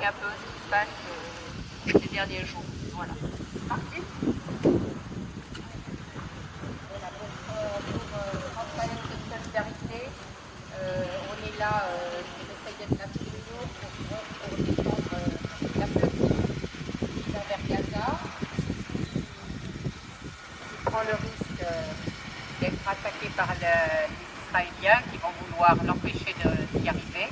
expliquer un peu ce qui se passe ces derniers jours. Voilà. Parti. Voilà, donc pour transparence de solidarité, on est là, on essaye d'être là tous les jours pour défendre la flottille qui va vers Gaza, qui prend le risque d'être attaqué par les Israéliens qui vont vouloir l'empêcher d'y arriver.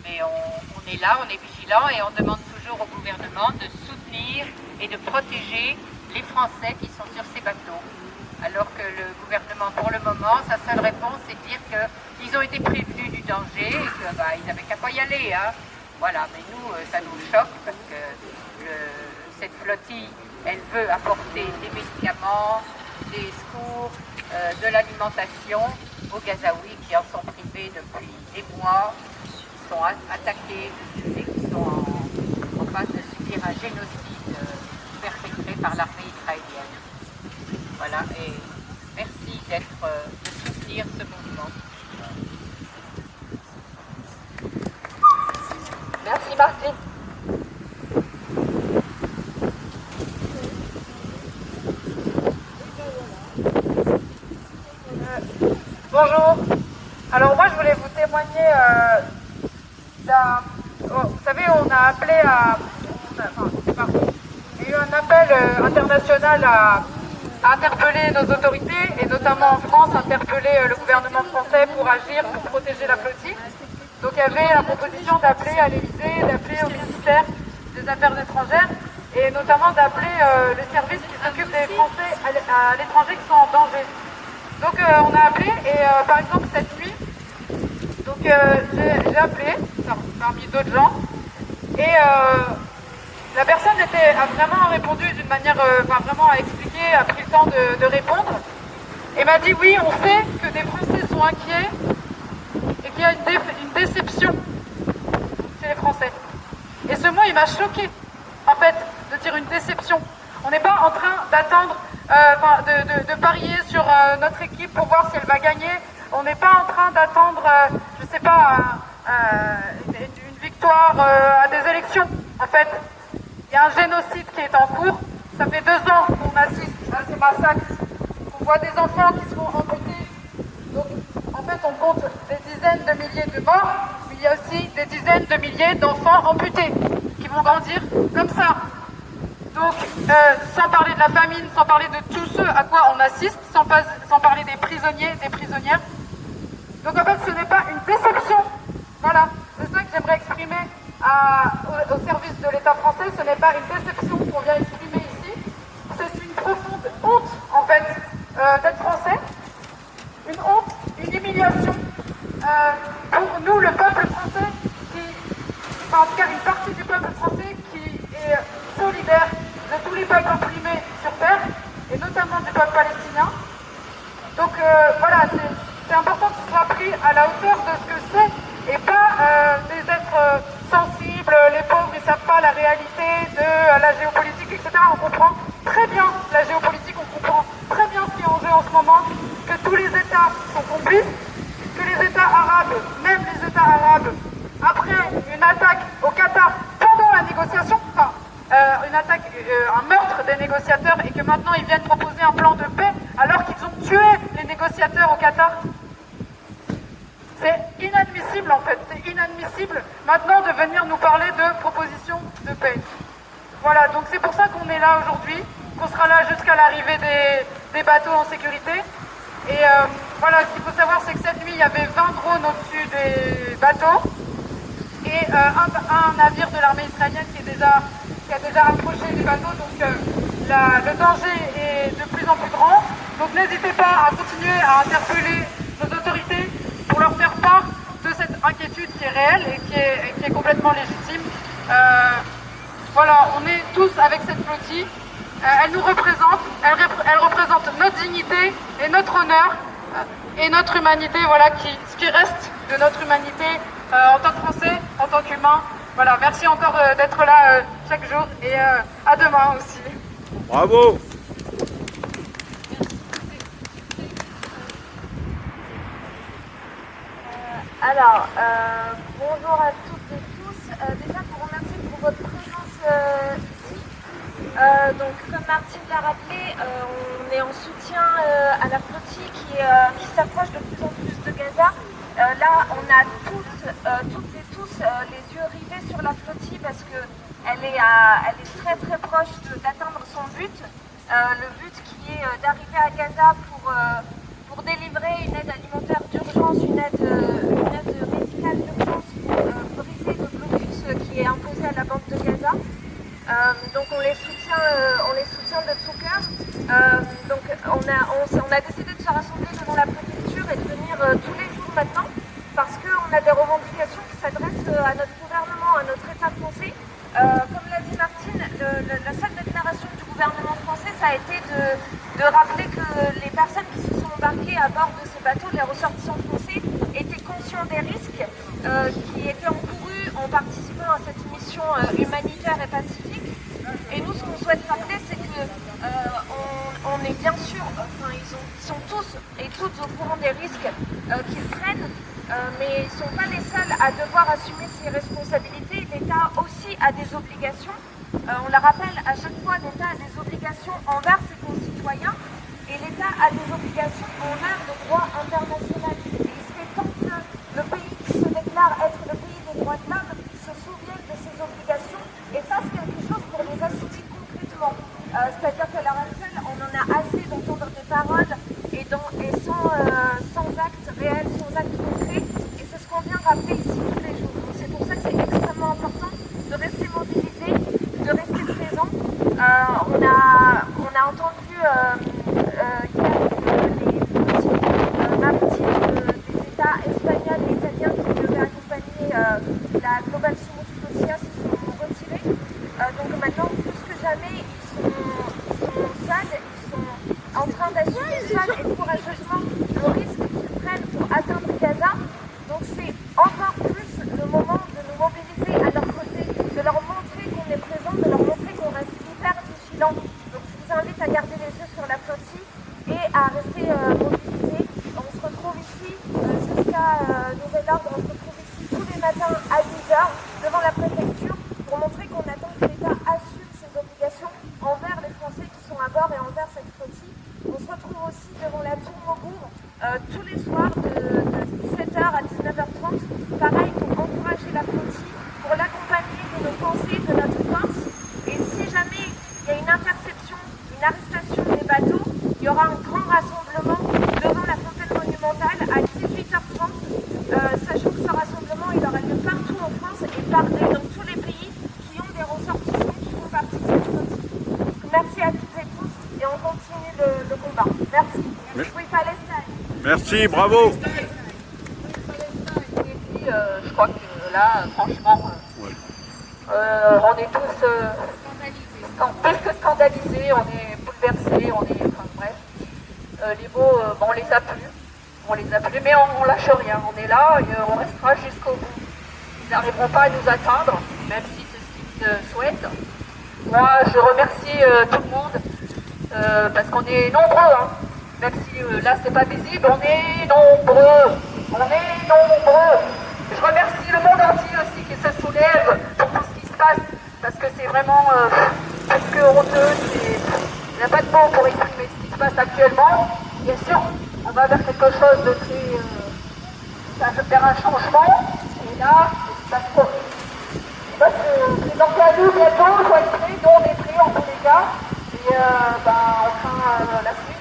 Mais on est là, on est vigilant et on demande toujours au gouvernement de soutenir et de protéger les Français qui sont sur ces bateaux. Alors que le gouvernement, pour le moment, sa seule réponse, c'est de dire qu'ils ont été prévenus du danger et qu'ils n'avaient qu'à pas y aller. Hein. Voilà, mais nous, ça nous choque parce que cette flottille, elle veut apporter des médicaments, des secours, de l'alimentation aux Gazaouis qui en sont privés depuis des mois, qui sont attaqués et qui sont en passe de subir un génocide perpétré par l'armée israélienne. Voilà, et merci de soutenir ce mouvement. Merci Martine. Bonjour. Alors moi je voulais vous témoigner vous savez, on a appelé il y a eu un appel international à interpeller nos autorités et notamment en France, interpeller le gouvernement français pour agir, pour protéger la flottille. Donc il y avait la proposition d'appeler à l'Élysée, d'appeler au ministère des Affaires étrangères et notamment d'appeler les services qui s'occupent des Français à l'étranger qui sont en danger. Donc on a appelé et par exemple cette nuit, donc j'ai appelé parmi d'autres gens et la personne a vraiment répondu d'une manière, vraiment a expliqué, a pris le temps de répondre et m'a dit oui, on sait que des Français sont inquiets et qu'il y a une déception chez les Français. Et ce mot il m'a choqué en fait de dire une déception. On n'est pas en train d'attendre de parier sur notre équipe pour voir si elle va gagner. On n'est pas en train d'attendre, je sais pas, une victoire à des élections. En fait, il y a un génocide qui est en cours. Ça fait 2 ans qu'on assiste à ces massacres. On voit des enfants qui se font amputer. Donc, en fait, on compte des dizaines de milliers de morts, mais il y a aussi des dizaines de milliers d'enfants amputés qui vont grandir comme ça. Donc, sans parler de la famine, sans parler de tout ce à quoi on assiste, sans parler des prisonniers, des prisonnières. Donc en fait, ce n'est pas une déception. Voilà, c'est ça que j'aimerais exprimer au service de l'État français. Ce n'est pas une déception qu'on vient exprimer ici. C'est une profonde honte, en fait, d'être français. Une honte, une humiliation pour nous, le peuple français, en tout cas une partie du peuple français qui est solidaire de tous les peuples opprimés sur terre, et notamment du peuple palestinien. Donc voilà, c'est important que ce soit pris à la hauteur de ce que c'est, et pas des êtres sensibles, les pauvres, ils ne savent pas la réalité de la géopolitique, etc. On comprend très bien la géopolitique, on comprend très bien ce qui est en jeu en ce moment, que tous les États sont complices, que les États arabes, même les États arabes, après une attaque au Qatar pendant la négociation, un meurtre des négociateurs, et que maintenant ils viennent proposer un plan de paix alors qu'ils ont tué les négociateurs au Qatar. C'est inadmissible en fait, c'est inadmissible maintenant de venir nous parler de propositions de paix. Voilà, donc c'est pour ça qu'on est là aujourd'hui, qu'on sera là jusqu'à l'arrivée des bateaux en sécurité. Et voilà, ce qu'il faut savoir, c'est que cette nuit, il y avait 20 drones au-dessus des bateaux et un navire de l'armée israélienne qui a déjà approché du bateau. Donc le danger est de plus en plus grand. Donc n'hésitez pas à continuer à interpeller nos autorités pour leur faire part de cette inquiétude qui est réelle et qui est complètement légitime. Voilà, on est tous avec cette flottille. Elle nous représente, elle représente notre dignité et notre honneur et notre humanité, voilà, ce qui reste de notre humanité en tant que Français, en tant qu'humain. Voilà, merci encore d'être là chaque jour et à demain aussi. Bravo! Alors, bonjour à toutes et tous. Déjà, je vous remercie pour Donc, comme Martine l'a rappelé, on est en soutien à la flottille qui s'approche de plus en plus de Gaza. Là, on a toutes et tous les yeux rivés sur la flottille parce qu'elle est très très proche d'atteindre son but. Le but qui est d'arriver à Gaza pour délivrer une aide alimentaire d'urgence, une aide médicale d'urgence pour briser le blocus qui est imposé à la bande de Gaza. Donc on les soutient de tout cœur. Donc on a décidé de se rassembler devant la préfecture et de venir tous les jours maintenant parce qu'on a des revendications qui s'adressent à notre gouvernement, à notre État français. Comme l'a dit Martine, la seule déclaration du gouvernement français, ça a été de rappeler que les personnes qui se sont embarquées à bord de ces bateaux, les ressortissants français, étaient conscients des risques qui étaient encourus en participant à cette mission humanitaire et pacifique. Et nous, ce qu'on souhaite rappeler, c'est que on est bien sûr, ils sont tous et toutes au courant des risques qu'ils prennent, mais ils ne sont pas les seuls à devoir assumer ces responsabilités. L'État aussi a des obligations. On le rappelle, à chaque fois, l'État a des obligations envers ses concitoyens et l'État a des obligations envers le droit international. Et il serait temps que le pays qui se déclare être le pays des droits de l'homme se souvienne de ses obligations et fasse quelque chose pour les assumer concrètement. C'est-à-dire qu'à l'heure actuelle, on en a assez d'entendre des paroles et sans actes réels, sans actes concrets. Et c'est ce qu'on vient rappeler ici tous les jours. Donc c'est pour ça que c'est extrêmement important de rester mobilisé, de rester présent. On a entendu hier les flotilles maritimes des États espagnols et italiens qui devaient accompagner la Global Summit Flotilla se sont retirés. Donc maintenant, plus que jamais, ils sont seuls, ils sont en train d'assumer seuls et courageusement le risque qu'ils prennent pour atteindre Gaza. Donc c'est encore plus le moment de nous mobiliser à leur côté, de leur montrer qu'on est présent, de leur montrer qu'on reste hyper vigilants. Donc je vous invite à garder les yeux sur la flottille et à rester mobilisés. On se retrouve ici jusqu'à nouvel ordre, on se retrouve ici tous les matins à 10h devant la préfecture pour montrer qu'on attend que l'État assume ses obligations envers les Français qui sont à bord et envers cette flottille. On se retrouve aussi devant la tour Maubourg tous les soirs de 17h à 19h30, pareil pour encourager la flottille, pour l'accompagner de nos pensées, de notre force. Et si jamais il y a une interception, une arrestation des bateaux, il y aura un grand rassemblement devant la fontaine monumentale à 18h30, sachant que ce rassemblement il aura lieu partout en France et dans tous les pays qui ont des ressortissants qui font partie de cette flottille. Merci à toutes et tous et on continue le combat. Merci. Oui, Palestine. Merci, bravo. Et puis, je crois que là, franchement, on est tous plus que scandalisés, on est bouleversés, enfin bref. Les mots, on les a plus, mais on lâche rien, on est là et on restera jusqu'au bout. Ils n'arriveront pas à nous atteindre, même si c'est ce qu'ils souhaitent. Moi, je remercie tout le monde, parce qu'on est nombreux, hein. Même si là c'est pas visible, on est nombreux. Je remercie le monde entier aussi qui se soulève pour tout ce qui se passe, parce que c'est vraiment presque honteux, il n'y a pas de mots pour exprimer ce qui se passe actuellement. Bien sûr, on va vers quelque chose de très... ça va faire un changement, et là, ça se profite. C'est donc à nous bientôt, il faut être prêts, nous on est prêts en tous les cas, et on craint la suite.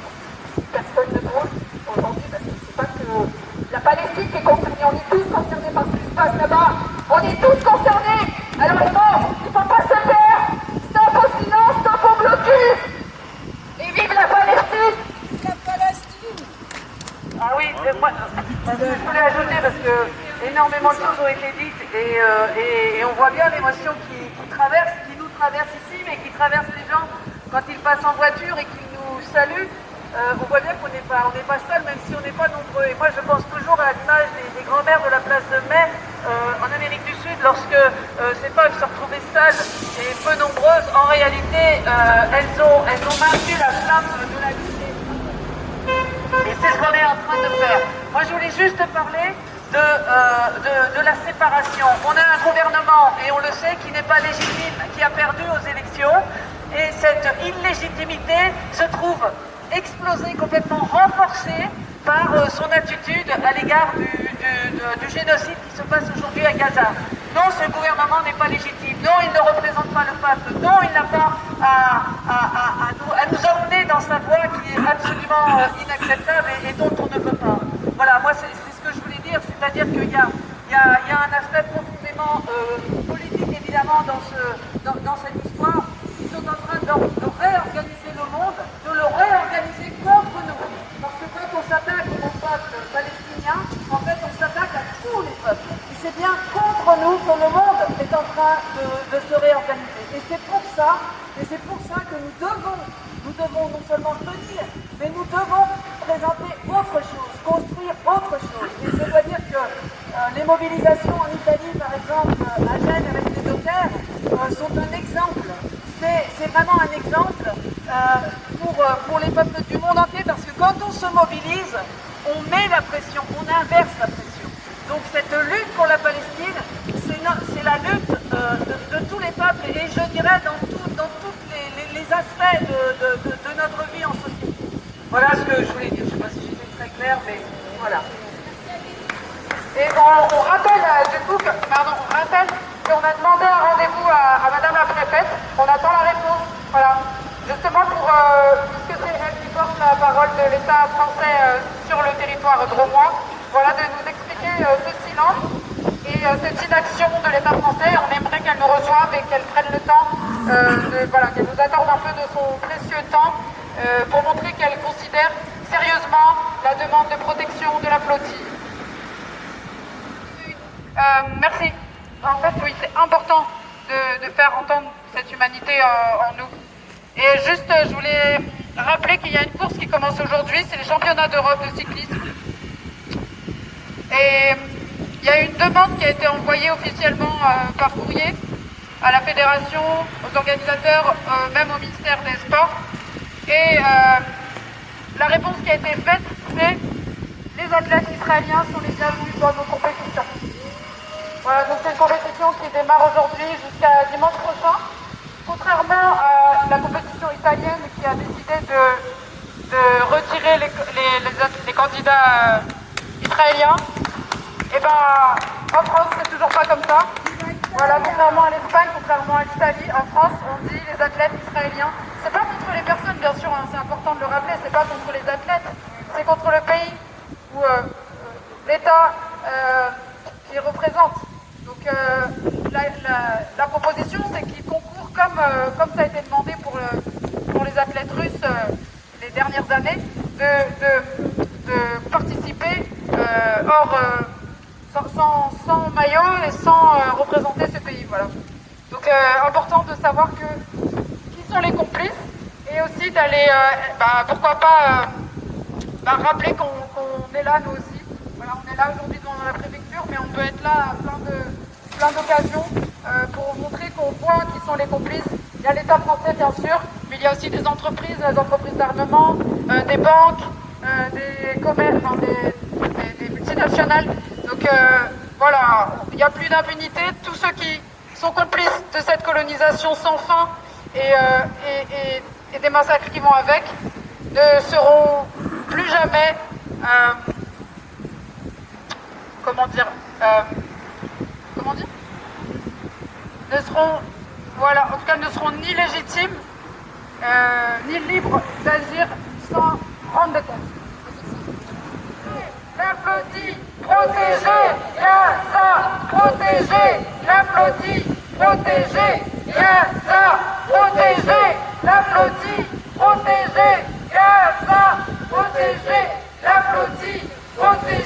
Personne ne trouve aujourd'hui parce que c'est pas que la Palestine qui est concernée, on est tous concernés par ce qui se passe là-bas, on est tous concernés. Alors non, il ne faut pas se faire. Stop au silence, stop au blocus. Et vive la Palestine. La Palestine. Ah oui, moi, je voulais ajouter parce que énormément de choses ont été dites et on voit bien l'émotion qui nous traverse ici, mais qui traverse les gens quand ils passent en voiture et qu'ils nous saluent. On voit bien qu'on n'est pas seul, même si on n'est pas nombreux. Et moi, je pense toujours à l'image des grands-mères de la place de Mai en Amérique du Sud, lorsque ces femmes se retrouvaient seules et peu nombreuses. En réalité, elles ont marqué la flamme de la lutte. Et c'est ce qu'on est en train de faire. Moi, je voulais juste parler de la séparation. On a un gouvernement, et on le sait, qui n'est pas légitime, qui a perdu aux élections. et cette illégitimité se trouve explosée, complètement renforcée par son attitude à l'égard du génocide qui se passe aujourd'hui à Gaza. Non, ce gouvernement n'est pas légitime. Non, il ne représente pas le peuple. Non, il n'a pas à nous emmener dans sa voie qui est absolument inacceptable et dont on ne veut pas. Voilà, moi c'est ce que je voulais dire, c'est-à-dire qu'il y a un aspect profondément politique évidemment dans cette histoire. Ils sont en train de réorganiser le monde, de le réorganiser contre nous. Parce que quand on s'attaque au peuple palestinien, en fait on s'attaque à tous les peuples. Et c'est bien contre nous que le monde est en train de se réorganiser. Et c'est pour ça que nous devons non seulement tenir, mais nous devons présenter autre chose, construire autre chose. Et je dois dire que les mobilisations en Italie, par exemple, à Gênes avec les dockers, sont un exemple. C'est vraiment un exemple pour les peuples du monde entier, parce que quand on se mobilise, on met la pression, on inverse la pression. Donc cette lutte pour la Palestine, c'est la lutte de tous les peuples, et je dirais dans tous les aspects de notre vie en société. Voilà ce que je voulais dire. Je ne sais pas si j'étais très claire, mais voilà. Et on rappelle qu'on a demandé un rendez-vous à Madame la Préfète. On attend la réponse. Voilà. Justement puisque c'est elle qui porte la parole de l'État français sur le territoire drômois, voilà, de nous expliquer ce silence et cette inaction de l'État français. On aimerait qu'elle nous reçoive et qu'elle prenne le temps, qu'elle nous accorde un peu de son précieux temps pour montrer qu'elle considère sérieusement la demande de protection de la flottille. Merci. En fait, oui, c'est important de faire entendre cette humanité en nous. Et juste, je voulais rappeler qu'il y a une course qui commence aujourd'hui, c'est les championnats d'Europe de cyclisme. Et il y a une demande qui a été envoyée officiellement par courrier à la fédération, aux organisateurs, même au ministère des Sports. Et la réponse qui a été faite, c'est les athlètes israéliens sont les bienvenus dans nos compétitions. Voilà, donc c'est une compétition qui démarre aujourd'hui jusqu'à dimanche prochain. Contrairement à la compétition italienne qui a décidé de retirer les candidats israéliens, et ben en France c'est toujours pas comme ça. Voilà, contrairement à l'Espagne, contrairement à l'Italie, en France on dit les athlètes israéliens. C'est pas contre les personnes bien sûr, hein, c'est important de le rappeler, c'est pas contre les athlètes, c'est contre le pays ou l'État qui représente. Donc la proposition c'est qu'ils concourent comme ça a été demandé pour les athlètes russes les dernières années, de participer sans maillot et sans représenter ce pays. Voilà. Donc important de savoir qui sont les complices et aussi d'aller, pourquoi pas rappeler qu'on est là nous aussi. Voilà, on est là aujourd'hui devant la préfecture, mais on peut être là à plein d'occasions pour montrer qu'on voit qui sont les complices. Il y a l'État français bien sûr, mais il y a aussi des entreprises d'armement, des banques, des commerces, des multinationales. Donc voilà, il n'y a plus d'impunité. Tous ceux qui sont complices de cette colonisation sans fin et des massacres qui vont avec ne seront plus jamais ne seront ni légitimes ni libres d'agir sans rendre de compte. La flottille protégée, Gaza protégée, la flottille protégée, Gaza protégée, la flottille protégée, Gaza protégée, la flottille protégée.